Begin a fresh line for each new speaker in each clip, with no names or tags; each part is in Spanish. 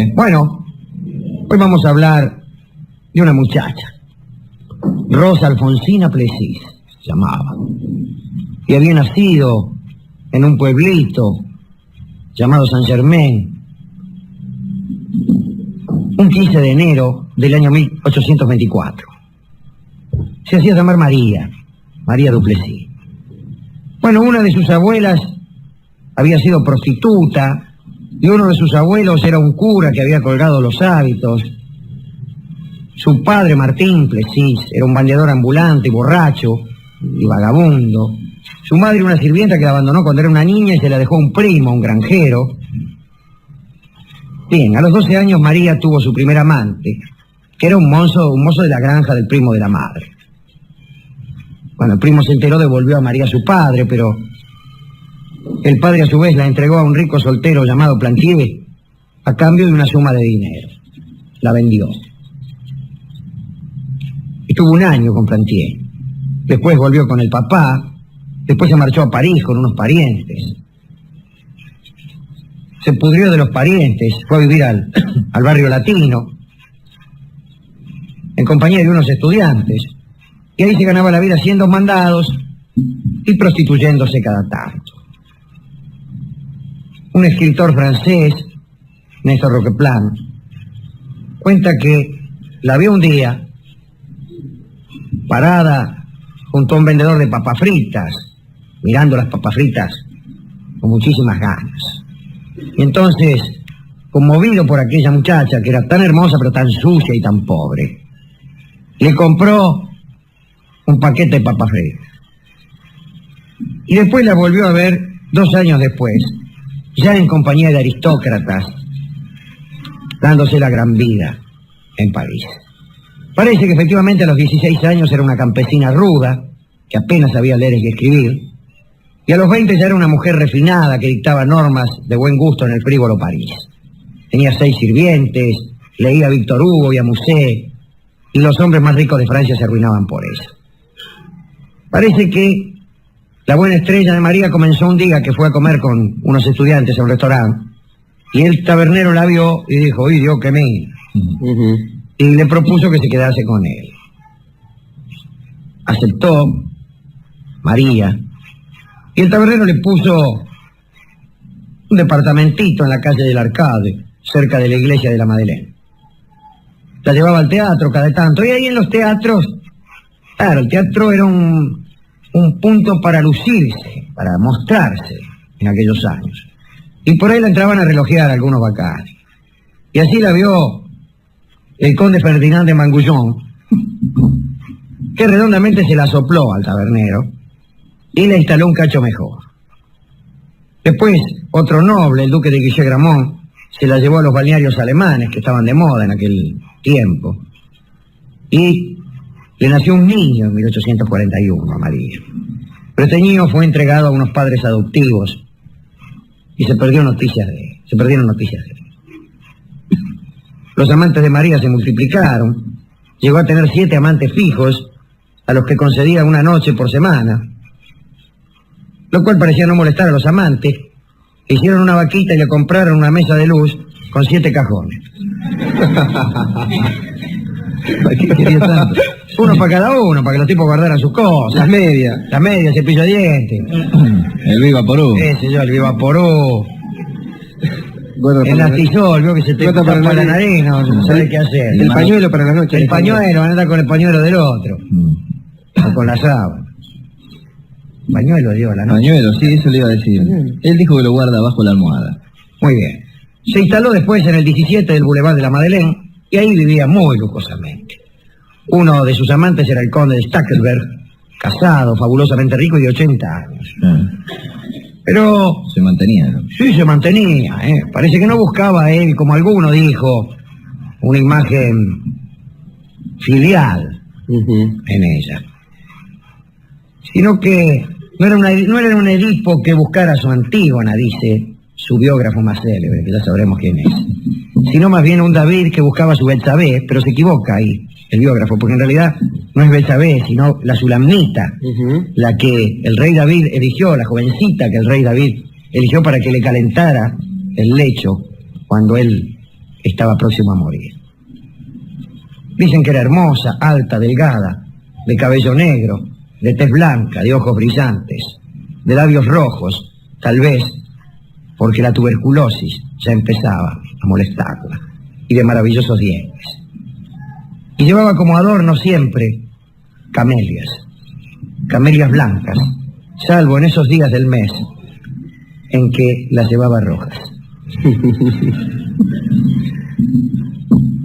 Bueno, hoy vamos a hablar de una muchacha, Rosa Alfonsina Plessis, se llamaba, y había nacido en un pueblito llamado San Germain, un 15 de enero del año 1824. Se hacía llamar María Duplessis. Bueno, una de sus abuelas había sido prostituta y uno de sus abuelos era un cura que había colgado los hábitos. Su padre, Martín Plessis, era un vendedor ambulante, borracho y vagabundo. Su madre, una sirvienta que la abandonó cuando era una niña y se la dejó a un primo, un granjero. Bien, a los 12 años María tuvo su primer amante, que era un mozo de la granja del primo de la madre. Cuando el primo se enteró, devolvió a María a su padre, pero el padre a su vez la entregó a un rico soltero llamado Plantier a cambio de una suma de dinero. La vendió. Estuvo un año con Plantier. Después volvió con el papá. Después se marchó a París con unos parientes. Se pudrió de los parientes. Fue a vivir al barrio latino en compañía de unos estudiantes. Y ahí se ganaba la vida haciendo mandados y prostituyéndose cada tanto. Un escritor francés, Néstor Roqueplan, cuenta que la vio un día parada junto a un vendedor de papas fritas, mirando las papas fritas con muchísimas ganas. Y entonces, conmovido por aquella muchacha que era tan hermosa pero tan sucia y tan pobre, le compró un paquete de papas fritas. Y después la volvió a ver 2 años después, ya en compañía de aristócratas, dándose la gran vida en París. Parece que efectivamente a los 16 años era una campesina ruda, que apenas sabía leer y escribir, y a los 20 ya era una mujer refinada que dictaba normas de buen gusto en el frívolo París. Tenía 6 sirvientes, leía a Víctor Hugo y a Musset, y los hombres más ricos de Francia se arruinaban por eso. Parece que la buena estrella de María comenzó un día que fue a comer con unos estudiantes a un restaurante, y el tabernero la vio y dijo, ¡ay, Dios que mira! Y le propuso que se quedase con él. Aceptó María, y el tabernero le puso un departamentito en la calle del Arcade, cerca de la iglesia de la Madeleine. La llevaba al teatro cada tanto, y ahí en los teatros, claro, el teatro era un punto para lucirse, para mostrarse en aquellos años. Y por ahí la entraban a relojear algunos bacanes. Y así la vio el conde Ferdinand de Mangullón, que redondamente se la sopló al tabernero y le instaló un cacho mejor. Después, otro noble, el duque de Guillet-Gramont, se la llevó a los balnearios alemanes que estaban de moda en aquel tiempo. Y le nació un niño en 1841 a María. Pero este niño fue entregado a unos padres adoptivos y se perdieron noticias de él. Los amantes de María se multiplicaron. Llegó a tener 7 amantes fijos, a los que concedía una noche por semana, lo cual parecía no molestar a los amantes. Hicieron una vaquita y le compraron una mesa de luz con 7 cajones. ¿Qué quería tanto? Uno para cada uno, para que los tipos guardaran sus cosas. Las medias, cepillo de dientes.
El Vivaporú.
Ese yo, el Vivaporú.
Bueno,
el nastisol, vio que se te tapa la nariz, no sabes qué hacer.
El pañuelo para la noche.
El pañuelo, van a andar con el pañuelo del otro. O con la sábana. Pañuelo, digo, la noche.
Pañuelo, sí, eso le iba a decir. Él dijo que lo guarda bajo la almohada.
Muy bien. Se instaló después en el 17 del Boulevard de la Madeleine y ahí vivía muy lujosamente. Uno de sus amantes era el conde de Stackelberg, casado, fabulosamente rico y de 80 años. Pero...
se mantenía, ¿no?
Sí, se mantenía, ¿eh? Parece que no buscaba él, como alguno dijo, una imagen filial en ella. Sino que no era un Edipo que buscara a su Antígona, dice su biógrafo más célebre, que ya sabremos quién es. Sino más bien un David que buscaba a su Betsabé, pero se equivoca ahí el biógrafo, porque en realidad no es Betsabé, sino la Sulamnita, la que el rey David eligió, la jovencita que el rey David eligió para que le calentara el lecho cuando él estaba próximo a morir. Dicen que era hermosa, alta, delgada, de cabello negro, de tez blanca, de ojos brillantes, de labios rojos, tal vez porque la tuberculosis ya empezaba a molestarla, y de maravillosos dientes. Y llevaba como adorno siempre camelias blancas, salvo en esos días del mes en que las llevaba rojas.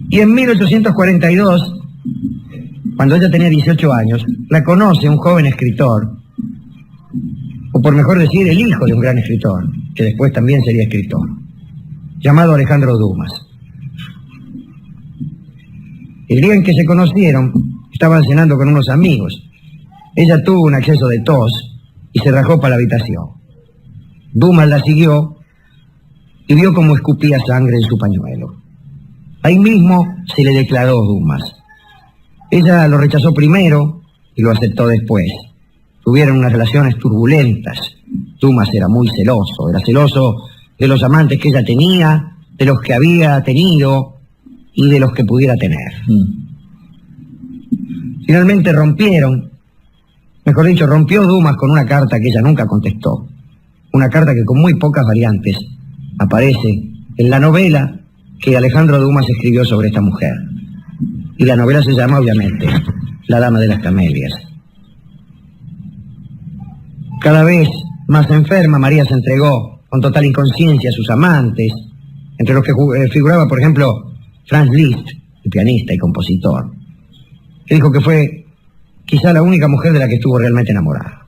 Y en 1842, cuando ella tenía 18 años, la conoce un joven escritor, o por mejor decir, el hijo de un gran escritor, que después también sería escritor, llamado Alejandro Dumas. El día en que se conocieron, estaban cenando con unos amigos. Ella tuvo un acceso de tos y se rajó para la habitación. Dumas la siguió y vio cómo escupía sangre en su pañuelo. Ahí mismo se le declaró Dumas. Ella lo rechazó primero y lo aceptó después. Tuvieron unas relaciones turbulentas. Dumas era muy celoso, era celoso de los amantes que ella tenía, de los que había tenido y de los que pudiera tener. Finalmente rompieron, mejor dicho, rompió Dumas con una carta que ella nunca contestó. Una carta que con muy pocas variantes aparece en la novela que Alejandro Dumas escribió sobre esta mujer. Y la novela se llama, obviamente, La Dama de las Camelias. Cada vez más enferma, María se entregó con total inconsciencia a sus amantes, entre los que figuraba, por ejemplo, Franz Liszt, el pianista y compositor, que dijo que fue quizá la única mujer de la que estuvo realmente enamorada.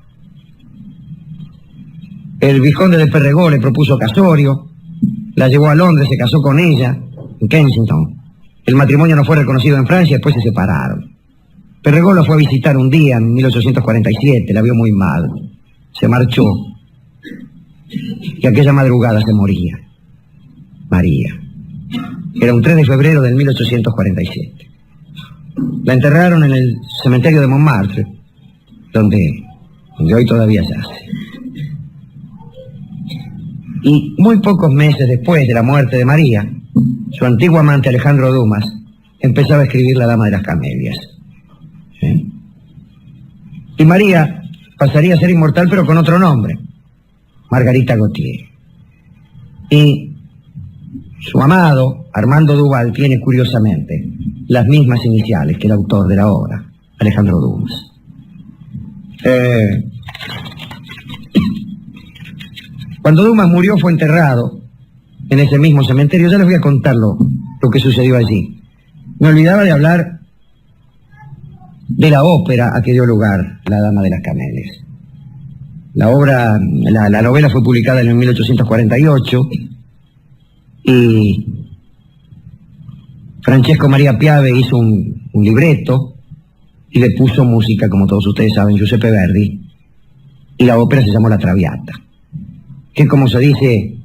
El vizconde de Perregaux le propuso casorio, la llevó a Londres, se casó con ella, en Kensington. El matrimonio no fue reconocido en Francia y después se separaron. Perregaux la fue a visitar un día en 1847, la vio muy mal, se marchó y aquella madrugada se moría. María. Era un 3 de febrero del 1847. La enterraron en el cementerio de Montmartre, donde hoy todavía yace. Y muy pocos meses después de la muerte de María, su antiguo amante Alejandro Dumas empezaba a escribir La Dama de las Camelias. ¿Sí? Y María pasaría a ser inmortal, pero con otro nombre, Margarita Gautier. Y su amado, Armando Duval, tiene curiosamente las mismas iniciales que el autor de la obra, Alejandro Dumas. Cuando Dumas murió fue enterrado en ese mismo cementerio. Ya les voy a contar lo que sucedió allí. Me olvidaba de hablar de la ópera a que dio lugar La Dama de las Camelias. La novela fue publicada en 1848 y Francesco Maria Piave hizo un libreto y le puso música, como todos ustedes saben, Giuseppe Verdi, y la ópera se llamó La Traviata, que, como se dice,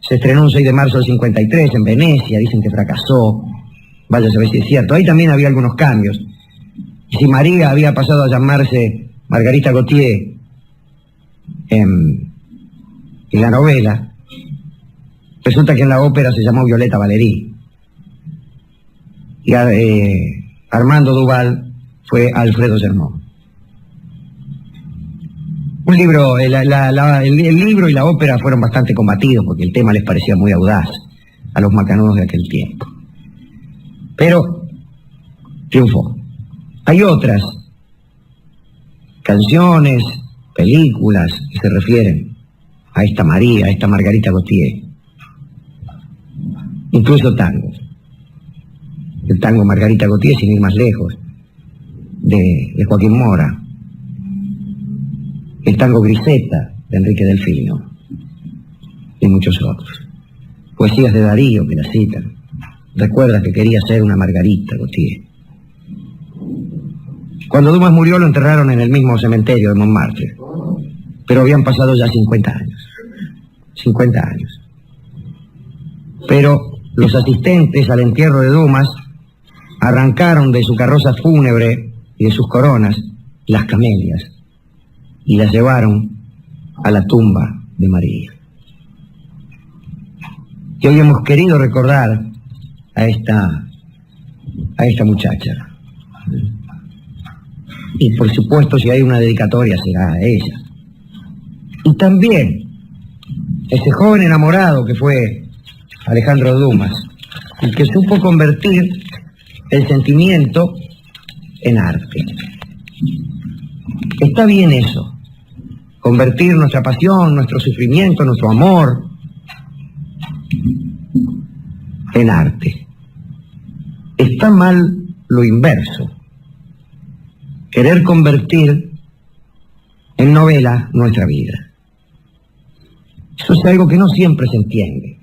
se estrenó un 6 de marzo del 53 en Venecia. Dicen que fracasó, vaya a saber si es cierto. Ahí también había algunos cambios. Y si María había pasado a llamarse Margarita Gautier en la novela, resulta que en la ópera se llamó Violeta Valerí. Y Armando Duval fue Alfredo Germón. Un libro, el libro y la ópera fueron bastante combatidos porque el tema les parecía muy audaz a los macanudos de aquel tiempo. Pero triunfó. Hay otras canciones, películas que se refieren a esta María, a esta Margarita Gautier. Incluso tangos. El tango Margarita Gautier, sin ir más lejos, de Joaquín Mora. El tango Griseta, de Enrique Delfino. Y muchos otros. Poesías de Darío que la citan. Recuerda que quería ser una Margarita Gautier. Cuando Dumas murió lo enterraron en el mismo cementerio de Montmartre. Pero habían pasado ya 50 años. 50 años. Pero los asistentes al entierro de Dumas arrancaron de su carroza fúnebre y de sus coronas las camelias y las llevaron a la tumba de María. Y hoy hemos querido recordar a esta muchacha. Y por supuesto, si hay una dedicatoria, será a ella. Y también ese joven enamorado que fue Alejandro Dumas, y que supo convertir el sentimiento en arte. Está bien eso, convertir nuestra pasión, nuestro sufrimiento, nuestro amor en arte. Está mal lo inverso, querer convertir en novela nuestra vida. Eso es algo que no siempre se entiende.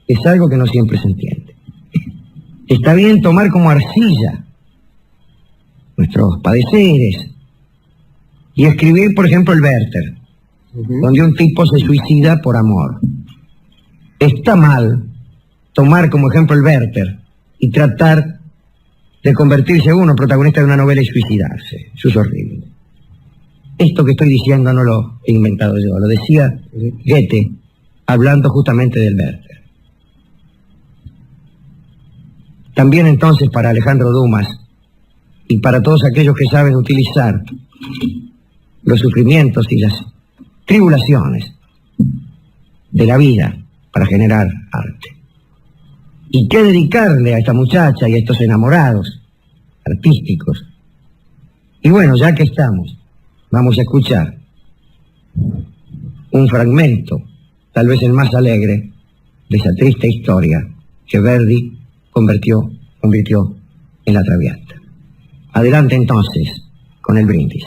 Es algo que no siempre se entiende. Está bien tomar como arcilla nuestros padeceres y escribir, por ejemplo, el Werther, donde un tipo se suicida por amor. Está mal tomar como ejemplo el Werther y tratar de convertirse uno protagonista de una novela y suicidarse. Eso es horrible. Esto que estoy diciendo no lo he inventado yo, lo decía Goethe, hablando justamente del Werther. También entonces para Alejandro Dumas y para todos aquellos que saben utilizar los sufrimientos y las tribulaciones de la vida para generar arte. ¿Y qué dedicarle a esta muchacha y a estos enamorados artísticos? Y bueno, ya que estamos, vamos a escuchar un fragmento, tal vez el más alegre, de esa triste historia que Verdi convirtió en La Traviata. Adelante entonces con el brindis.